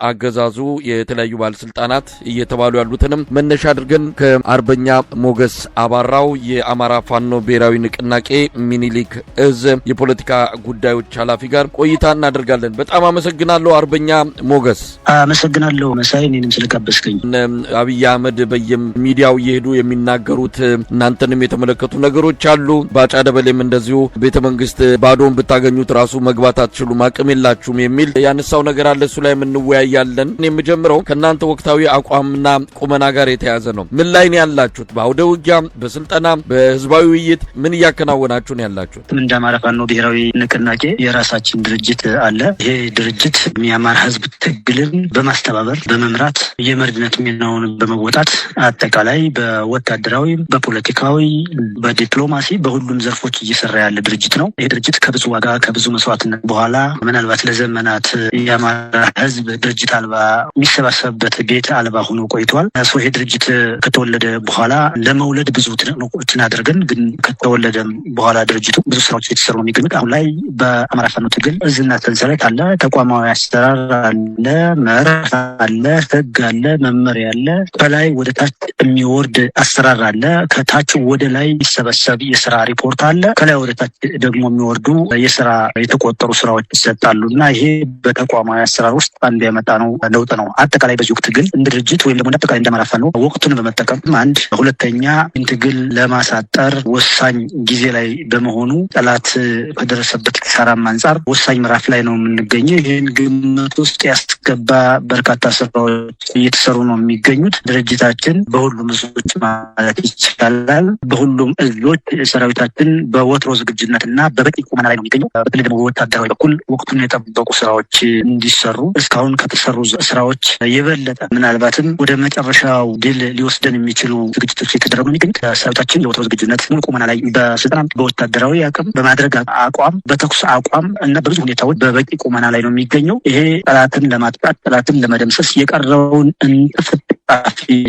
አገዛዙ የተለያዩ ባለስልጣናት እየተባሉ ያሉትንም መነሻ አድርገን ከአርበኛ ሞገስ አባራው የአማራ ፋኖ ብሔራዊ ንቅናቄ ሚኒሊክ እዝ የፖለቲካ ጉዳዮች ኃላፊ ጋር ቆይታ እናደርጋለን። በጣም አመሰግናለሁ አርበኛ ሞገስ። አመሰግናለሁ መሳይ እኔንም ስለጋበዝከኝ። አብይ አህመድ በየሚዲያው እየሄዱ የሚናገሩት እናንተንም የተመለከቱ ነገሮች አሉ። ባጫ ደበሌም እንደዚሁ ቤተመንግስት ባዶን ብታገኙት ራሱ መግባት አትችሉም አቅም የላችሁም የሚል ያነሳው ነገር አለ። እሱ ላይ እንወያያለን። የምጀምረው ከናንተ ወቅታዊ አቋምና ቁመና ጋር የተያዘ ነው። ምን ላይ ነው ያላችሁት? በአውደ ውጊያ፣ በስልጠና፣ በህዝባዊ ውይይት ምን እያከናወናችሁ ነው ያላችሁት? እንደ አማራ ፋኖ ብሔራዊ ንቅናቄ የራሳችን ድርጅት አለ። ይሄ ድርጅት የአማራ ህዝብ ትግልን በማስተባበር በመምራት የመሪነት ሚናውን በመወጣት አጠቃላይ በወታደራዊ፣ በፖለቲካዊ፣ በዲፕሎማሲ በሁሉም ዘርፎች እየሰራ ያለ ድርጅት ነው። ይሄ ድርጅት ከብዙ ዋጋ ከብዙ መስዋዕትነት በኋላ ምናልባት ለዘመናት የአማራ ህዝብ ድርጅት አልባ የሚሰባሰብበት ቤት አልባ ሆኖ ቆይቷል። ይሄ ድርጅት ከተወለደ በኋላ ለመውለድ ብዙ ትንቅንቆችን አድርገን ግን ከተወለደ በኋላ ድርጅቱ ብዙ ስራዎች የተሰሩ ነው የሚገኙት። አሁን ላይ በአማራ ፋኖ ትግል እዝና ሰንሰለት አለ፣ ተቋማዊ አሰራር አለ፣ መርህ አለ፣ ህግ አለ፣ መመሪያ አለ። ከላይ ወደ ታች የሚወርድ አሰራር አለ፣ ከታች ወደ ላይ የሚሰበሰብ የስራ ሪፖርት አለ፣ ከላይ ወደ ታች ደግሞ የሚወርዱ የስራ የተቆጠሩ ስራዎች ይሰጣሉ እና ይሄ በተቋማዊ አሰራር ውስጥ አንድ ያመጣ ነው ለውጥ ነው። አጠቃላይ በዚህ ወቅት ትግል እንደ ድርጅት ወይም ደግሞ አጠቃላይ እንደ አማራ ፋኖ ወቅቱን በመጠቀም አንድ ሁለተኛ ትግል ለማሳጠር ወሳኝ ጊዜ ላይ በመሆኑ ጠላት ከደረሰበት ኪሳራም አንጻር ወሳኝ ምዕራፍ ላይ ነው የምንገኘው። ይህን ግምት ውስጥ ያስገባ በርካታ ስራዎች እየተሰሩ ነው የሚገኙት። ድርጅታችን በሁሉም እዞች ማለት ይቻላል በሁሉም እዞች ሰራዊታችን በወትሮ ዝግጁነትና በበቂ ቁመና ላይ ነው የሚገኘው። በተለይ ደግሞ በወታደራዊ በኩል ወቅቱን የጠበቁ ስራዎች እንዲሰሩ እስካሁን ከተሰሩ ስራዎች የበለጠ ምናልባትም ወደ መጨረሻው ድል ሊወስደን የሚችሉ ዝግጅቶች የተደረጉ ነው የሚገኙት። ሰራዊታችን የወትሮ ዝግጁነት ሙሉ ቁመና ላይ በስልጠና በወታደራዊ አቅም በማድረግ አቋም በተኩስ አቋም እና በብዙ ሁኔታዎች በበቂ ቁመና ላይ ነው የሚገኘው። ይሄ ጠላትን ለማጥቃት ጠላትን ለመደምሰስ የቀረውን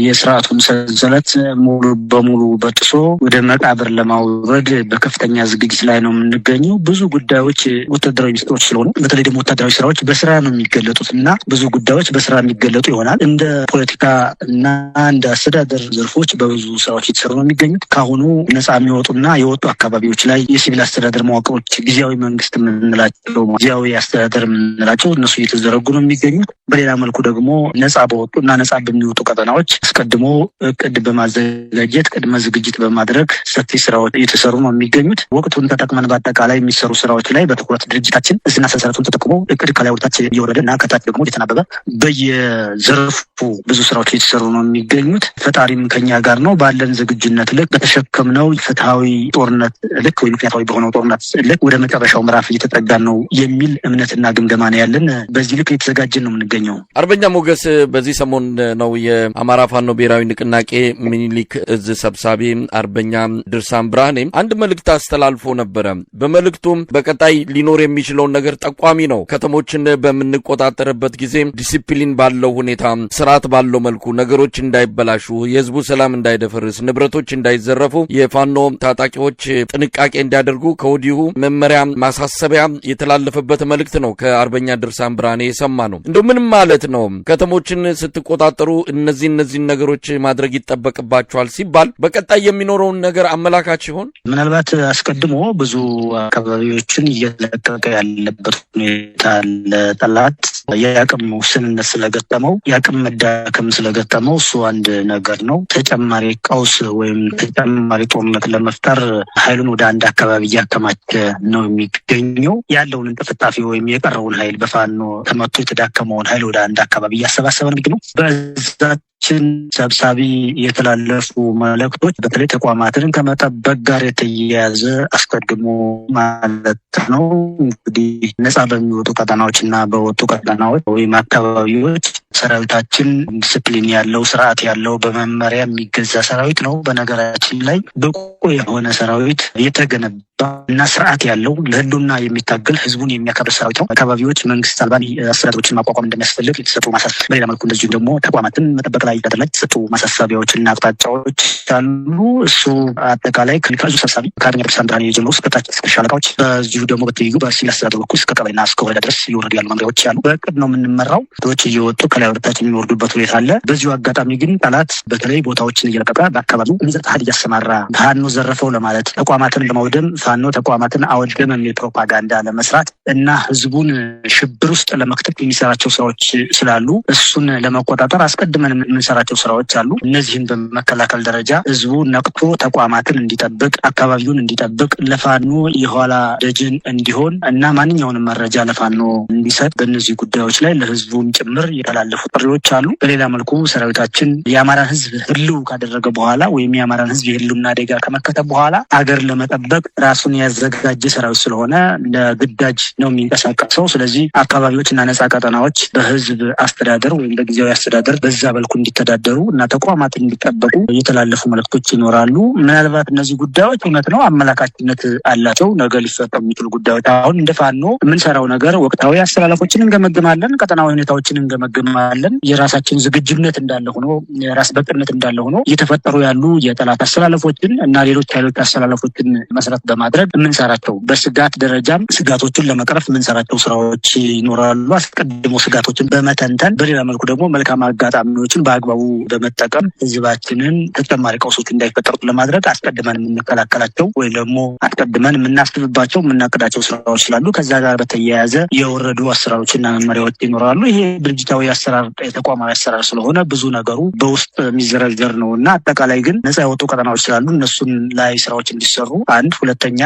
የስርዓቱን ሰንሰለት ሙሉ በሙሉ በጥሶ ወደ መቃብር ለማውረድ በከፍተኛ ዝግጅት ላይ ነው የምንገኘው። ብዙ ጉዳዮች ወታደራዊ ሚስጥሮች ስለሆኑ በተለይ ደግሞ ወታደራዊ ስራዎች በስራ ነው የሚገለጡት እና ብዙ ጉዳዮች በስራ የሚገለጡ ይሆናል። እንደ ፖለቲካ እና እንደ አስተዳደር ዘርፎች በብዙ ስራዎች የተሰሩ ነው የሚገኙት። ካሁኑ ነጻ የሚወጡና የወጡ አካባቢዎች ላይ የሲቪል አስተዳደር መዋቅሮች ጊዜያዊ መንግስት የምንላቸው ጊዜያዊ አስተዳደር የምንላቸው እነሱ እየተዘረጉ ነው የሚገኙት። በሌላ መልኩ ደግሞ ነጻ በወጡ እና ነጻ በሚወጡ ቀጠናዎች አስቀድሞ እቅድ በማዘጋጀት ቅድመ ዝግጅት በማድረግ ሰፊ ስራዎች እየተሰሩ ነው የሚገኙት። ወቅቱን ተጠቅመን በአጠቃላይ የሚሰሩ ስራዎች ላይ በትኩረት ድርጅታችን እዝና ሰንሰለቱን ተጠቅሞ እቅድ ከላይ ወደታች እየወረደ እና ከታች ደግሞ እየተናበበ በየዘርፉ ብዙ ስራዎች እየተሰሩ ነው የሚገኙት። ፈጣሪም ከኛ ጋር ነው። ባለን ዝግጁነት ልክ በተሸከምነው ፍትሃዊ ጦርነት ልክ ወይ ምክንያታዊ በሆነው ጦርነት ልክ ወደ መጨረሻው ምዕራፍ እየተጠጋን ነው የሚል እምነትና ግምገማ ነው ያለን። በዚህ ልክ እየተዘጋጀን ነው የምንገኘው። አርበኛ ሞገስ በዚህ ሰሞን ነው የአማራ ፋኖ ብሔራዊ ንቅናቄ ሚኒሊክ እዝ ሰብሳቢ አርበኛ ድርሳም ብርሃኔ አንድ መልእክት አስተላልፎ ነበረ። በመልእክቱም በቀጣይ ሊኖር የሚችለውን ነገር ጠቋሚ ነው። ከተሞችን በምንቆጣጠርበት ጊዜ ዲሲፕሊን ባለው ሁኔታ ስርዓት ባለው መልኩ ነገሮች እንዳይበላሹ፣ የህዝቡ ሰላም እንዳይደፈርስ፣ ንብረቶች እንዳይዘረፉ የፋኖ ታጣቂዎች ጥንቃቄ እንዲያደርጉ ከወዲሁ መመሪያ ማሳሰቢያ የተላለፈበት መልእክት ነው ከአርበኛ ድርሳም ብርሃኔ የሰማ ነው። እንደው ምን ማለት ነው? ከተሞችን ስትቆጣጠሩ እነዚህ ነገሮች ማድረግ ይጠበቅባቸዋል ሲባል በቀጣይ የሚኖረውን ነገር አመላካች ይሆን? ምናልባት አስቀድሞ ብዙ አካባቢዎችን እየለቀቀ ያለበት ሁኔታ ለጠላት የአቅም ውስንነት ስለገጠመው የአቅም መዳከም ስለገጠመው እሱ አንድ ነገር ነው። ተጨማሪ ቀውስ ወይም ተጨማሪ ጦርነት ለመፍጠር ኃይሉን ወደ አንድ አካባቢ እያከማቸ ነው የሚገኘው። ያለውን እንጥፍጣፊ ወይም የቀረውን ኃይል በፋኖ ተመቶ የተዳከመውን ኃይል ወደ አንድ አካባቢ እያሰባሰበ ነው የሚገኘው። በዛችን ሰብሳቢ የተላለፉ መልእክቶች በተለይ ተቋማትን ከመጠበቅ ጋር የተያያዘ አስቀድሞ ማለት ነው እንግዲህ ነጻ በሚወጡ ቀጠናዎች እና በወጡ ቀጠናዎች ወይም አካባቢዎች ሰራዊታችን ዲስፕሊን ያለው ስርዓት ያለው በመመሪያ የሚገዛ ሰራዊት ነው። በነገራችን ላይ ብቁ የሆነ ሰራዊት የተገነባ እና ስርዓት ያለው ለህልውና የሚታገል ህዝቡን የሚያከብር ሰራዊት ነው። አካባቢዎች መንግስት አልባ አስተዳደሮችን ማቋቋም እንደሚያስፈልግ የተሰጡ ማሳሰብ፣ በሌላ መልኩ እንደዚሁ ደግሞ ተቋማትን መጠበቅ በተለያዩ ደረጃ ሰጡ ማሳሰቢያዎችና አቅጣጫዎች አሉ። እሱ አጠቃላይ ከዙ ሰብሳቢ ከአርበኛ ድርሳን ብርሃኔ ጀምሮ እስከ ታች እስከ ሻለቃዎች በዚሁ ደግሞ በትይዩ በሲቪል አስተዳደር በኩል እስከ ቀበሌና እስከ ወረዳ ድረስ እየወረዱ ያሉ መምሪያዎች አሉ። በእቅድ ነው የምንመራው። ሰዎች እየወጡ ከላይ ወደታች የሚወርዱበት ሁኔታ አለ። በዚሁ አጋጣሚ ግን ጠላት በተለይ ቦታዎችን እየለቀቀ በአካባቢው የጸጥታ ኃይል እያሰማራ ፋኖ ዘረፈው ለማለት ተቋማትን ለማውደም ፋኖ ተቋማትን አወደመ የሚል ፕሮፓጋንዳ ለመስራት እና ህዝቡን ሽብር ውስጥ ለመክተት የሚሰራቸው ስራዎች ስላሉ እሱን ለመቆጣጠር አስቀድመን የምንሰራቸው ስራዎች አሉ። እነዚህን በመከላከል ደረጃ ህዝቡ ነቅቶ ተቋማትን እንዲጠብቅ፣ አካባቢውን እንዲጠብቅ፣ ለፋኖ የኋላ ደጅን እንዲሆን እና ማንኛውንም መረጃ ለፋኖ እንዲሰጥ በእነዚህ ጉዳዮች ላይ ለህዝቡም ጭምር የተላለፉ ጥሪዎች አሉ። በሌላ መልኩ ሰራዊታችን የአማራን ህዝብ ህልው ካደረገ በኋላ ወይም የአማራን ህዝብ የህልውና አደጋ ከመከተብ በኋላ አገር ለመጠበቅ ራሱን ያዘጋጀ ሰራዊት ስለሆነ ለግዳጅ ነው የሚንቀሳቀሰው። ስለዚህ አካባቢዎችና ነጻ ቀጠናዎች በህዝብ አስተዳደር ወይም በጊዜያዊ አስተዳደር በዛ በልኩ እንዲተዳደሩ እና ተቋማት እንዲጠበቁ የተላለፉ መልእክቶች ይኖራሉ። ምናልባት እነዚህ ጉዳዮች እውነት ነው አመላካችነት አላቸው፣ ነገ ሊፈጠሩ የሚችሉ ጉዳዮች። አሁን እንደ ፋኖ የምንሰራው ነገር ወቅታዊ አስተላለፎችን እንገመግማለን፣ ቀጠናዊ ሁኔታዎችን እንገመግማለን። የራሳችን ዝግጁነት እንዳለ ሆኖ የራስ በቅነት እንዳለ ሆኖ እየተፈጠሩ ያሉ የጠላት አስተላለፎችን እና ሌሎች ኃይሎች አስተላለፎችን መሰረት በማድረግ የምንሰራቸው በስጋት ደረጃም ስጋቶችን ለመቅረፍ የምንሰራቸው ስራዎች ይኖራሉ። አስቀድሞ ስጋቶችን በመተንተን በሌላ መልኩ ደግሞ መልካም አጋጣሚዎችን በአግባቡ በመጠቀም ህዝባችንን ተጨማሪ ቀውሶች እንዳይፈጠሩ ለማድረግ አስቀድመን የምንከላከላቸው ወይም ደግሞ አስቀድመን የምናስብባቸው የምናቅዳቸው ስራዎች ስላሉ ከዛ ጋር በተያያዘ የወረዱ አሰራሮችና መመሪያዎች ይኖራሉ። ይሄ ድርጅታዊ አሰራር ተቋማዊ አሰራር ስለሆነ ብዙ ነገሩ በውስጥ የሚዘረዘር ነው እና አጠቃላይ ግን ነጻ የወጡ ቀጠናዎች ስላሉ እነሱን ላይ ስራዎች እንዲሰሩ አንድ፣ ሁለተኛ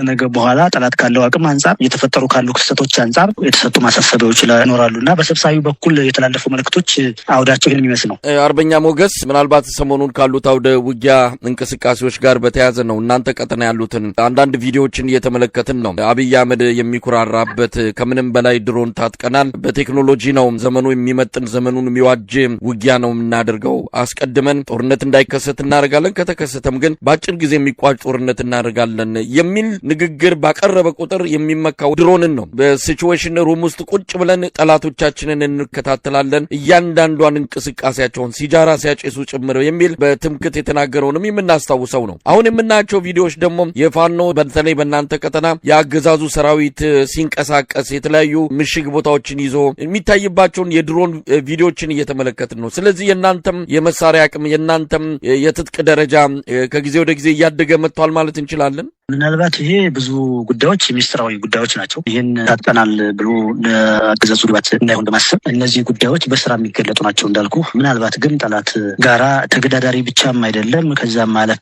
ነገ በኋላ ጠላት ካለው አቅም አንጻር እየተፈጠሩ ካሉ ክስተቶች አንጻር የተሰጡ ማሳሰቢያዎች ይኖራሉ እና በሰብሳቢ በኩል የተላለፉ መልእክቶች አውዳቸው ይህን የሚመስል ነው። አርበኛ ሞገስ፣ ምናልባት ሰሞኑን ካሉት አውደ ውጊያ እንቅስቃሴዎች ጋር በተያያዘ ነው እናንተ ቀጠና ያሉትን አንዳንድ ቪዲዮዎችን እየተመለከትን ነው። አብይ አህመድ የሚኩራራበት ከምንም በላይ ድሮን ታጥቀናል፣ በቴክኖሎጂ ነው ዘመኑ የሚመጥን ዘመኑን የሚዋጅ ውጊያ ነው የምናደርገው፣ አስቀድመን ጦርነት እንዳይከሰት እናደርጋለን፣ ከተከሰተም ግን በአጭር ጊዜ የሚቋጭ ጦርነት እናደርጋለን የሚል ንግግር ባቀረበ ቁጥር የሚመካው ድሮንን ነው። በሲቹዌሽን ሩም ውስጥ ቁጭ ብለን ጠላቶቻችንን እንከታተላለን፣ እያንዳንዷን እንቅስቃሴያቸውን ሲጃራ ሲያጨሱ ጭምር የሚል በትምክት የተናገረውንም የምናስታውሰው ነው። አሁን የምናያቸው ቪዲዮዎች ደግሞ የፋኖ በተለይ በእናንተ ቀጠና የአገዛዙ ሰራዊት ሲንቀሳቀስ የተለያዩ ምሽግ ቦታዎችን ይዞ የሚታይባቸውን የድሮን ቪዲዮዎችን እየተመለከትን ነው። ስለዚህ የእናንተም የመሳሪያ አቅም የእናንተም የትጥቅ ደረጃ ከጊዜ ወደ ጊዜ እያደገ መጥቷል ማለት እንችላለን። ምናልባት ይሄ ብዙ ጉዳዮች ሚስጥራዊ ጉዳዮች ናቸው። ይህን ታጥቀናል ብሎ ለአገዛዙ ግባት እንዳይሆን በማሰብ እነዚህ ጉዳዮች በስራ የሚገለጡ ናቸው እንዳልኩ። ምናልባት ግን ጠላት ጋራ ተገዳዳሪ ብቻም አይደለም ከዛም ማለፍ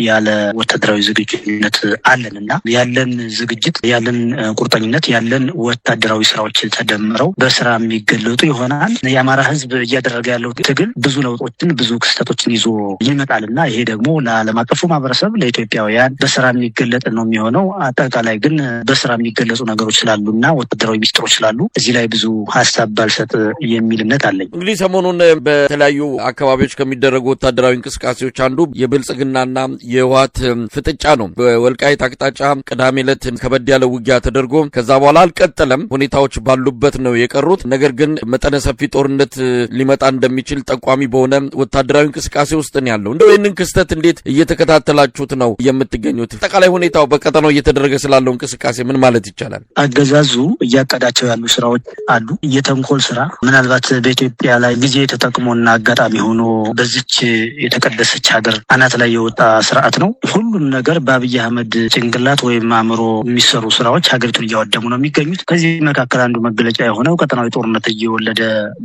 ያለ ወታደራዊ ዝግጁነት አለን እና ያለን ዝግጅት ያለን ቁርጠኝነት ያለን ወታደራዊ ስራዎች ተደምረው በስራ የሚገለጡ ይሆናል። የአማራ ህዝብ እያደረገ ያለው ትግል ብዙ ለውጦችን ብዙ ክስተቶችን ይዞ ይመጣልና ይሄ ደግሞ ለዓለም አቀፉ ማህበረሰብ ለኢትዮጵያውያን በስራ የሚገለጥ ነው የሚሆነው። አጠቃላይ ግን በስራ የሚገለጹ ነገሮች ስላሉና ወታደራዊ ሚስጥሮች ስላሉ እዚህ ላይ ብዙ ሀሳብ ባልሰጥ የሚል እምነት አለኝ። እንግዲህ ሰሞኑን በተለያዩ አካባቢዎች ከሚደረጉ ወታደራዊ እንቅስቃሴዎች አንዱ የብልጽግናና የህወሓት ፍጥጫ ነው። በወልቃይት አቅጣጫ ቅዳሜ ዕለት ከበድ ያለ ውጊያ ተደርጎ ከዛ በኋላ አልቀጠለም። ሁኔታዎች ባሉበት ነው የቀሩት። ነገር ግን መጠነ ሰፊ ጦርነት ሊመጣ እንደሚችል ጠቋሚ በሆነ ወታደራዊ እንቅስቃሴ ውስጥ ነው ያለው። እንደው ይህንን ክስተት እንዴት እየተከታተላችሁት ነው የምትገኙት? አጠቃላይ ሁኔታው በቀጠናው እየተደረገ ስላለው እንቅስቃሴ ምን ማለት ይቻላል? አገዛዙ እያቀዳቸው ያሉ ስራዎች አሉ። የተንኮል ስራ ምናልባት በኢትዮጵያ ላይ ጊዜ ተጠቅሞና አጋጣሚ ሆኖ በዚች የተቀደሰች ሀገር አናት ላይ የወጣ ስርዓት ነው። ሁሉም ነገር በአብይ አህመድ ጭንቅላት ወይም አእምሮ የሚሰሩ ስራዎች ሀገሪቱን እያወደሙ ነው የሚገኙት። ከዚህ መካከል አንዱ መገለጫ የሆነው ቀጠናዊ ጦርነት እየወለደ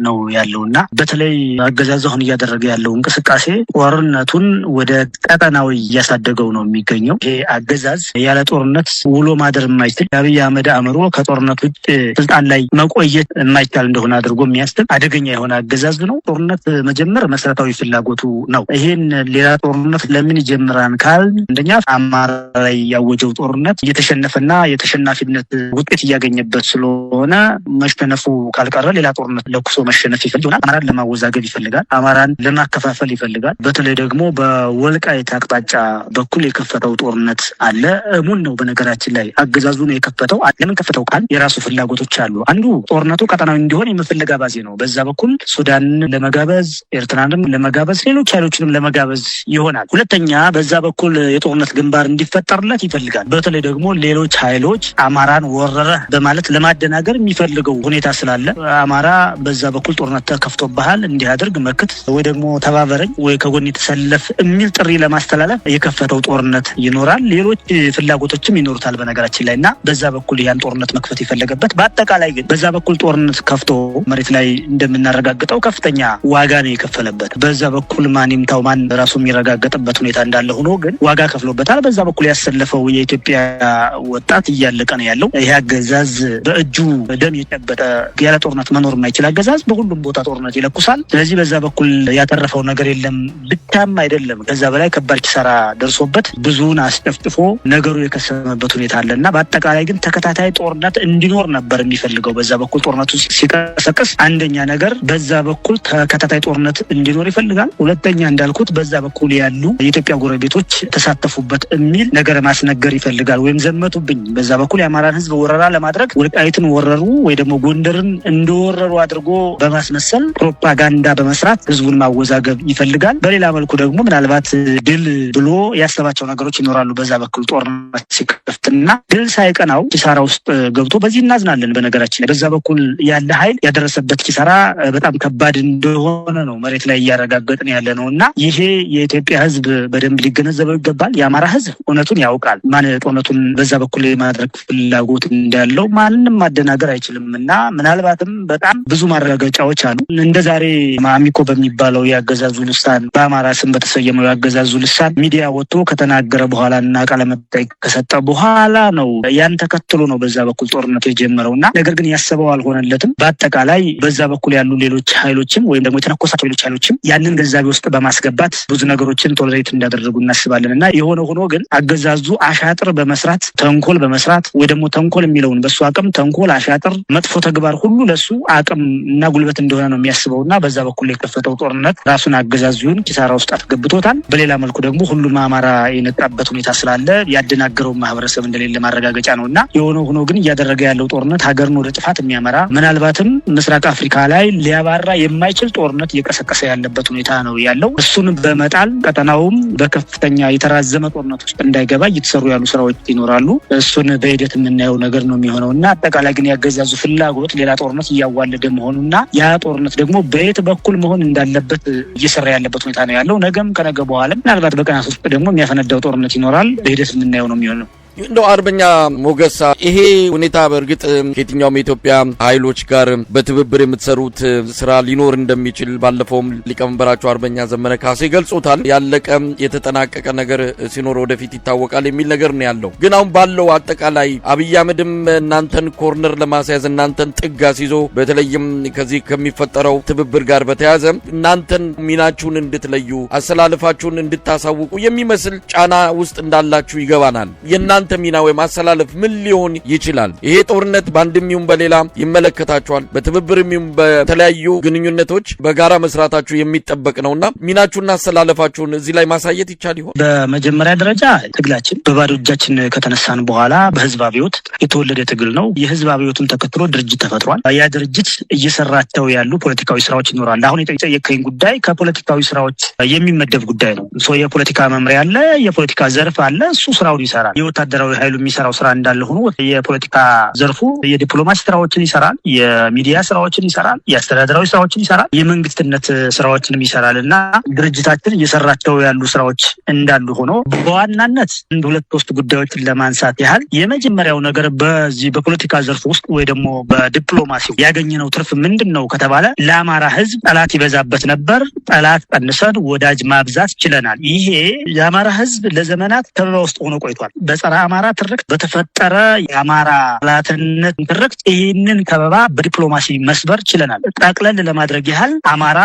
ነው ያለውና በተለይ አገዛዙ አሁን እያደረገ ያለው እንቅስቃሴ ጦርነቱን ወደ ቀጠናዊ እያሳደገው ነው የሚገኘው። ይሄ አገዛዝ ያለ ጦርነት ውሎ ማደር የማይችል የአብይ አህመድ አእምሮ ከጦርነት ውጭ ስልጣን ላይ መቆየት የማይቻል እንደሆነ አድርጎ የሚያስብ አደገኛ የሆነ አገዛዝ ነው። ጦርነት መጀመር መሰረታዊ ፍላጎቱ ነው። ይሄን ሌላ ጦርነት ለምን ይጀምራን ካል አንደኛ አማራ ላይ ያወጀው ጦርነት እየተሸነፈና የተሸናፊነት ውጤት እያገኘበት ስለሆነ መሸነፉ ካልቀረ ሌላ ጦርነት ለኩሶ መሸነፍ ይፈልጋል። አማራን ለማወዛገብ ይፈልጋል። አማራን ለማከፋፈል ይፈልጋል። በተለይ ደግሞ በወልቃይት አቅጣጫ በኩል የከፈተው ጦርነት አለ። አለ። ሙን ነው በነገራችን ላይ አገዛዙ ነው የከፈተው። ለምን ከፈተው ቃል የራሱ ፍላጎቶች አሉ። አንዱ ጦርነቱ ቀጠናዊ እንዲሆን የመፈለግ አባዜ ነው። በዛ በኩል ሱዳንን ለመጋበዝ፣ ኤርትራንም ለመጋበዝ፣ ሌሎች ኃይሎችንም ለመጋበዝ ይሆናል። ሁለተኛ በዛ በኩል የጦርነት ግንባር እንዲፈጠርለት ይፈልጋል። በተለይ ደግሞ ሌሎች ኃይሎች አማራን ወረረ በማለት ለማደናገር የሚፈልገው ሁኔታ ስላለ አማራ በዛ በኩል ጦርነት ተከፍቶብሃል እንዲያደርግ መክት ወይ ደግሞ ተባበረኝ ወይ ከጎን የተሰለፍ የሚል ጥሪ ለማስተላለፍ የከፈተው ጦርነት ይኖራል። ሌሎች ፍላጎቶችም ይኖሩታል በነገራችን ላይ እና በዛ በኩል ያን ጦርነት መክፈት የፈለገበት። በአጠቃላይ ግን በዛ በኩል ጦርነት ከፍቶ መሬት ላይ እንደምናረጋግጠው ከፍተኛ ዋጋ ነው የከፈለበት። በዛ በኩል ማን ይምታው ማን ራሱ የሚረጋገጥበት ሁኔታ እንዳለ ሆኖ ግን ዋጋ ከፍሎበታል። በዛ በኩል ያሰለፈው የኢትዮጵያ ወጣት እያለቀ ነው ያለው። ይሄ አገዛዝ በእጁ ደም የጨበጠ ያለ ጦርነት መኖር የማይችል አገዛዝ በሁሉም ቦታ ጦርነት ይለኩሳል። ስለዚህ በዛ በኩል ያተረፈው ነገር የለም ብቻም አይደለም፣ ከዛ በላይ ከባድ ኪሳራ ደርሶበት ብዙውን አስጨፍጭፎ ነገሩ የከሰመበት ሁኔታ አለ እና በአጠቃላይ ግን ተከታታይ ጦርነት እንዲኖር ነበር የሚፈልገው። በዛ በኩል ጦርነቱ ሲቀሰቅስ አንደኛ ነገር በዛ በኩል ተከታታይ ጦርነት እንዲኖር ይፈልጋል። ሁለተኛ እንዳልኩት በዛ በኩል ያሉ የኢትዮጵያ ጎረቤቶች ተሳተፉበት የሚል ነገር ማስነገር ይፈልጋል። ወይም ዘመቱብኝ በዛ በኩል የአማራን ሕዝብ ወረራ ለማድረግ ወልቃይትን ወረሩ ወይ ደግሞ ጎንደርን እንደወረሩ አድርጎ በማስመሰል ፕሮፓጋንዳ በመስራት ሕዝቡን ማወዛገብ ይፈልጋል። በሌላ መልኩ ደግሞ ምናልባት ድል ብሎ ያሰባቸው ነገሮች ይኖራሉ። በዛ በኩል ጦርነት ሲከፍትና ድል ሳይቀናው ኪሳራ ውስጥ ገብቶ በዚህ እናዝናለን። በነገራችን በዛ በኩል ያለ ኃይል ያደረሰበት ኪሳራ በጣም ከባድ እንደሆነ ነው መሬት ላይ እያረጋገጥን ያለ ነው እና ይሄ የኢትዮጵያ ሕዝብ በደንብ ሊገነዘበው ይገባል። የአማራ ሕዝብ እውነቱን ያውቃል። ማን ጦርነቱን በዛ በኩል የማድረግ ፍላጎት እንዳለው ማንንም ማደናገር አይችልም እና ምናልባትም በጣም ብዙ ማረጋገጫዎች አሉ። እንደ ዛሬ አሚኮ በሚባለው ያገዛዙ ልሳን በአማራ ስም በተሰየመው ያገዛዙ ልሳን ሚዲያ ወጥቶ ከተናገረ በኋላ እና ቃለ መጠይቅ ከሰጠ በኋላ ነው ያን ተከትሎ ነው በዛ በኩል ጦርነቱ የጀመረው እና ነገር ግን ያሰበው አልሆነለትም። በአጠቃላይ በዛ በኩል ያሉ ሌሎች ኃይሎችም ወይም ደግሞ የተነኮሳቸው ሌሎች ኃይሎችም ያንን ገዛቤ ውስጥ በማስገባት ብዙ ነገሮችን ቶለሬት እንዳደረጉ እናስባለን እና የሆነ ሆኖ ግን አገዛዙ አሻጥር በመስራት ተንኮል በመስራት ወይ ደግሞ ተንኮል የሚለውን በሱ አቅም ተንኮል፣ አሻጥር፣ መጥፎ ተግባር ሁሉ ለሱ አቅም እና ጉልበት እንደሆነ ነው የሚያስበው እና በዛ በኩል የከፈተው ጦርነት ራሱን አገዛዙን ኪሳራ ውስጥ አስገብቶታል። በሌላ መልኩ ደግሞ ሁሉም አማራ የነቃበት ሁኔታ ስላለ ያደናገረው ማህበረሰብ እንደሌለ ማረጋገጫ ነው እና የሆነ ሆኖ ግን እያደረገ ያለው ጦርነት ሀገርን ወደ ጥፋት የሚያመራ ምናልባትም ምስራቅ አፍሪካ ላይ ሊያባራ የማይችል ጦርነት እየቀሰቀሰ ያለበት ሁኔታ ነው ያለው። እሱን በመጣል ቀጠናውም በከፍተኛ የተራዘመ ጦርነት ውስጥ እንዳይገባ እየተሰሩ ያሉ ስራዎች ይኖራሉ። እሱን በሂደት የምናየው ነገር ነው የሚሆነው እና አጠቃላይ ግን ያገዛዙ ፍላጎት ሌላ ጦርነት እያዋለደ መሆኑና ያ ጦርነት ደግሞ በየት በኩል መሆን እንዳለበት እየሰራ ያለበት ሁኔታ ነው ያለው። ነገም ከነገ በኋላ ምናልባት በቀናት ውስጥ ደግሞ የሚያፈነዳው ጦርነት ይኖራል። በሂደት የምናየው ነው የሚሆነው። እንደው አርበኛ ሞገሳ ይሄ ሁኔታ በእርግጥ ከየትኛውም የኢትዮጵያ ኃይሎች ጋር በትብብር የምትሰሩት ስራ ሊኖር እንደሚችል ባለፈውም ሊቀመንበራቸው አርበኛ ዘመነ ካሴ ገልጾታል። ያለቀ የተጠናቀቀ ነገር ሲኖር ወደፊት ይታወቃል የሚል ነገር ነው ያለው። ግን አሁን ባለው አጠቃላይ አብይ አህመድም እናንተን ኮርነር ለማስያዝ እናንተን ጥግ አስይዞ በተለይም ከዚህ ከሚፈጠረው ትብብር ጋር በተያያዘ እናንተን ሚናችሁን እንድትለዩ አሰላለፋችሁን እንድታሳውቁ የሚመስል ጫና ውስጥ እንዳላችሁ ይገባናል። የእናንተ ሚና ወይም አሰላለፍ ምን ሊሆን ይችላል? ይሄ ጦርነት በአንድም ይሁን በሌላ ይመለከታችኋል። በትብብርም ይሁን በተለያዩ ግንኙነቶች በጋራ መስራታችሁ የሚጠበቅ ነውና ሚናችሁና አሰላለፋችሁን እዚህ ላይ ማሳየት ይቻል ይሆን? በመጀመሪያ ደረጃ ትግላችን በባዶ እጃችን ከተነሳን በኋላ በህዝብ አብዮት የተወለደ ትግል ነው። የህዝብ አብዮቱን ተከትሎ ድርጅት ተፈጥሯል። ያ ድርጅት እየሰራቸው ያሉ ፖለቲካዊ ስራዎች ይኖራል። አሁን የጠየቀኝ ጉዳይ ከፖለቲካዊ ስራዎች የሚመደብ ጉዳይ ነው። የፖለቲካ መምሪያ አለ፣ የፖለቲካ ዘርፍ አለ። እሱ ስራውን ይሰራል። የወታደራዊ ኃይሉ የሚሰራው ስራ እንዳለ ሆኖ የፖለቲካ ዘርፉ የዲፕሎማሲ ስራዎችን ይሰራል፣ የሚዲያ ስራዎችን ይሰራል፣ የአስተዳደራዊ ስራዎችን ይሰራል፣ የመንግስትነት ስራዎችንም ይሰራል እና ድርጅታችን እየሰራቸው ያሉ ስራዎች እንዳሉ ሆኖ በዋናነት አንድ ሁለት ሶስት ጉዳዮችን ለማንሳት ያህል የመጀመሪያው ነገር በዚህ በፖለቲካ ዘርፍ ውስጥ ወይ ደግሞ በዲፕሎማሲው ያገኘነው ትርፍ ምንድን ነው ከተባለ ለአማራ ህዝብ ጠላት ይበዛበት ነበር። ጠላት ቀንሰን ወዳጅ ማብዛት ችለናል። ይሄ የአማራ ህዝብ ለዘመናት ከበባ ውስጥ ሆኖ ቆይቷል። በጸረ አማራ ትርክት በተፈጠረ የአማራ ጠላትነት ትርክት ይህንን ከበባ በዲፕሎማሲ መስበር ችለናል። ጠቅለል ለማድረግ ያህል አማራ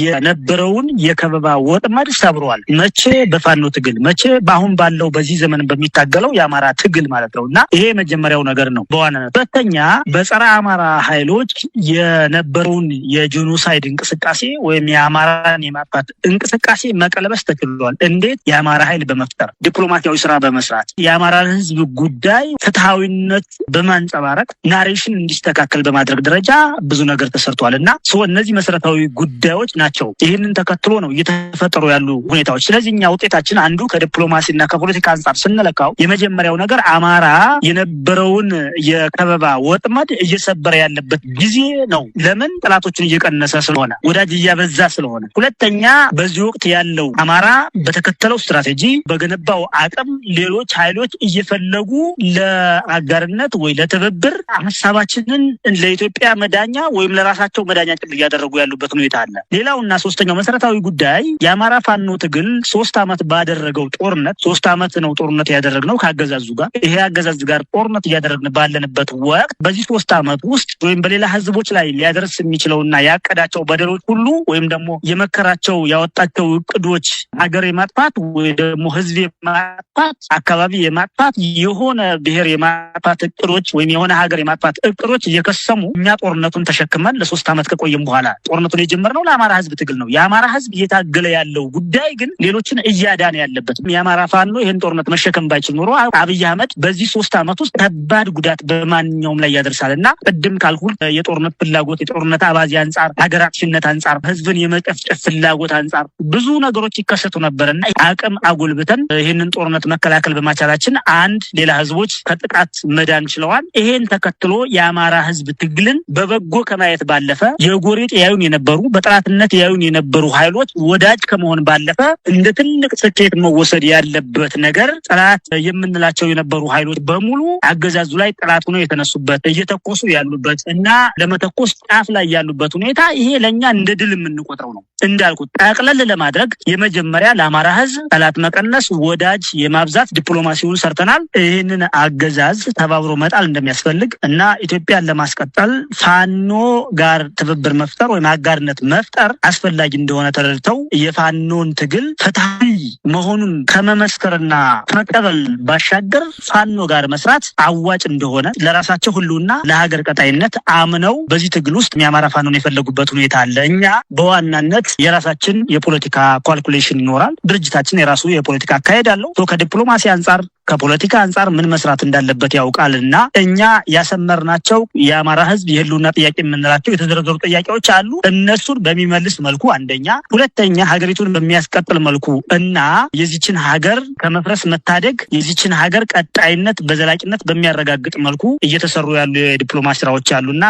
የነበረውን የከበባ ወጥመድ ሰብሯል። መቼ? በፋኖ ትግል። መቼ? በአሁን ባለው በዚህ ዘመን በሚታገለው የአማራ ትግል ማለት ነውና ይሄ መጀመሪያው ነገር ነው በዋናነት። ሁለተኛ በጸረ አማራ ኃይሎች የነበረውን የጄኖሳይድ እንቅስቃሴ ወይም የአማራን የማጥፋት እንቅስቃሴ መቀለበስ ተችሏል። እንዴት? የአማራ ኃይል በመፍጠር ዲፕሎማሲያዊ ስራ በመስራት የአማራን ህዝብ ጉዳይ ፍትሃዊነት በማንጸባረቅ ናሬሽን እንዲስተካከል በማድረግ ደረጃ ብዙ ነገር ተሰርቷል እና እነዚህ መሰረታዊ ጉዳዮች ናቸው። ይህንን ተከትሎ ነው እየተፈጠሩ ያሉ ሁኔታዎች። ስለዚህ እኛ ውጤታችን አንዱ ከዲፕሎማሲና ከፖለቲካ አንጻር ስንለካው የመጀመሪያው ነገር አማራ የነበረውን የከበባ ወጥመድ እየሰበረ ያለበት ጊዜ ነው። ለምን? ጠላቶችን እየቀነሰ ስለሆነ፣ ወዳጅ እያበዛ ስለሆነ። ሁለተኛ በዚህ ወቅት ያለው አማራ በተከተለው ስትራቴጂ በገነባው አቅም ሌሎች ኃይሎች እየፈለጉ ለአጋርነት ወይ ለትብብር ሀሳባችንን ለኢትዮጵያ መዳኛ ወይም ለራሳቸው መዳኛ ጭምር እያደረጉ ያሉበት ሁኔታ አለ። ሌላውና ሶስተኛው መሰረታዊ ጉዳይ የአማራ ፋኖ ትግል 3 ዓመት ባደረገው ጦርነት 3 ዓመት ነው ጦርነት ያደረግነው ከአገዛዙ ጋር። ይሄ አገዛዝ ጋር ጦርነት እያደረግን ባለንበት ወቅት በዚህ 3 ዓመት ውስጥ ወይም በሌላ ህዝቦች ላይ ሊያደርስ የሚችለውና ያቀዳቸው በደሎች ሁሉ ወይም ደግሞ የመከራቸው ያወጣቸው እቅዶች ሀገር የማጥፋት ወይ ደግሞ ህዝብ የማጥፋት አካባቢ የማጥፋት የሆነ ብሔር የማጥፋት እቅዶች ወይም የሆነ ሀገር የማጥፋት እቅዶች እየከሰሙ እኛ ጦርነቱን ተሸክመን ለ3 ዓመት ከቆየም በኋላ ጦርነቱን የጀመርነው ለአማራ ህዝብ ትግል ነው። የአማራ ህዝብ እየታገለ ያለው ጉዳይ ግን ሌሎችን እያዳነ ያለበት። የአማራ ፋኖ ይህን ጦርነት መሸከም ባይችል ኖሮ አብይ አህመድ በዚህ 3 ዓመት ውስጥ ከባድ ጉዳት በማንኛውም ላይ ያደርሳልና ቅድም ካልኩት የጦርነት ፍላጎት የጦርነት አባዜ አንጻር ሀገር አጥፊነት አንጻር ህዝብን የመጨፍጨፍ ፍላጎት አንጻር ብዙ ነገሮች ይከሰቱ ነበርና አቅም አጎልብተን ይህንን ጦርነት መከላከል በማቻላችን አንድ ሌላ ህዝቦች ከጥቃት መዳን ችለዋል። ይሄን ተከትሎ የአማራ ህዝብ ትግልን በበጎ ከማየት ባለፈ የጎሬጥ ያዩን የነበሩ በጠላትነት ያዩን የነበሩ ኃይሎች ወዳጅ ከመሆን ባለፈ እንደ ትልቅ ስኬት መወሰድ ያለበት ነገር ጠላት የምንላቸው የነበሩ ኃይሎች በሙሉ አገዛዙ ላይ ጠላት ሆነው የተነሱበት እየተኮሱ ያሉበት እና ለመተኮስ ጫፍ ላይ ያሉበት ሁኔታ ይሄ ለኛ እንደ ድል የምንቆጥረው ነው። እንዳልኩት ጠቅለል ለማድረግ የመጀመሪያ ለአማራ ህዝብ ጠላት መቀነስ፣ ወዳጅ የማብዛት ዲፕሎማሲውን ሰርተናል። ይህንን አገዛዝ ተባብሮ መጣል እንደሚያስፈልግ እና ኢትዮጵያን ለማስቀጠል ፋኖ ጋር ትብብር መፍጠር ወይም አጋርነት መፍጠር አስፈላጊ እንደሆነ ተረድተው የፋኖን ትግል ፍትሃዊ መሆኑን ከመመስከርና ከመቀበል ባሻገር ፋኖ ጋር መስራት አዋጭ እንደሆነ ለራሳቸው ሁሉና ለሀገር ቀጣይነት አምነው በዚህ ትግል ውስጥ የአማራ ፋኖን የፈለጉበት ሁኔታ አለ። እኛ በዋናነት የራሳችን የፖለቲካ ካልኩሌሽን ይኖራል። ድርጅታችን የራሱ የፖለቲካ አካሄድ አለው። ከዲፕሎማሲ አንጻር ከፖለቲካ አንጻር ምን መስራት እንዳለበት ያውቃልና እኛ ያሰመርናቸው የአማራ ህዝብ የህልውና ጥያቄ የምንላቸው የተዘረዘሩ ጥያቄዎች አሉ። እነሱን በሚመልስ መልኩ አንደኛ፣ ሁለተኛ ሀገሪቱን በሚያስቀጥል መልኩ እና የዚችን ሀገር ከመፍረስ መታደግ የዚችን ሀገር ቀጣይነት በዘላቂነት በሚያረጋግጥ መልኩ እየተሰሩ ያሉ የዲፕሎማሲ ስራዎች አሉና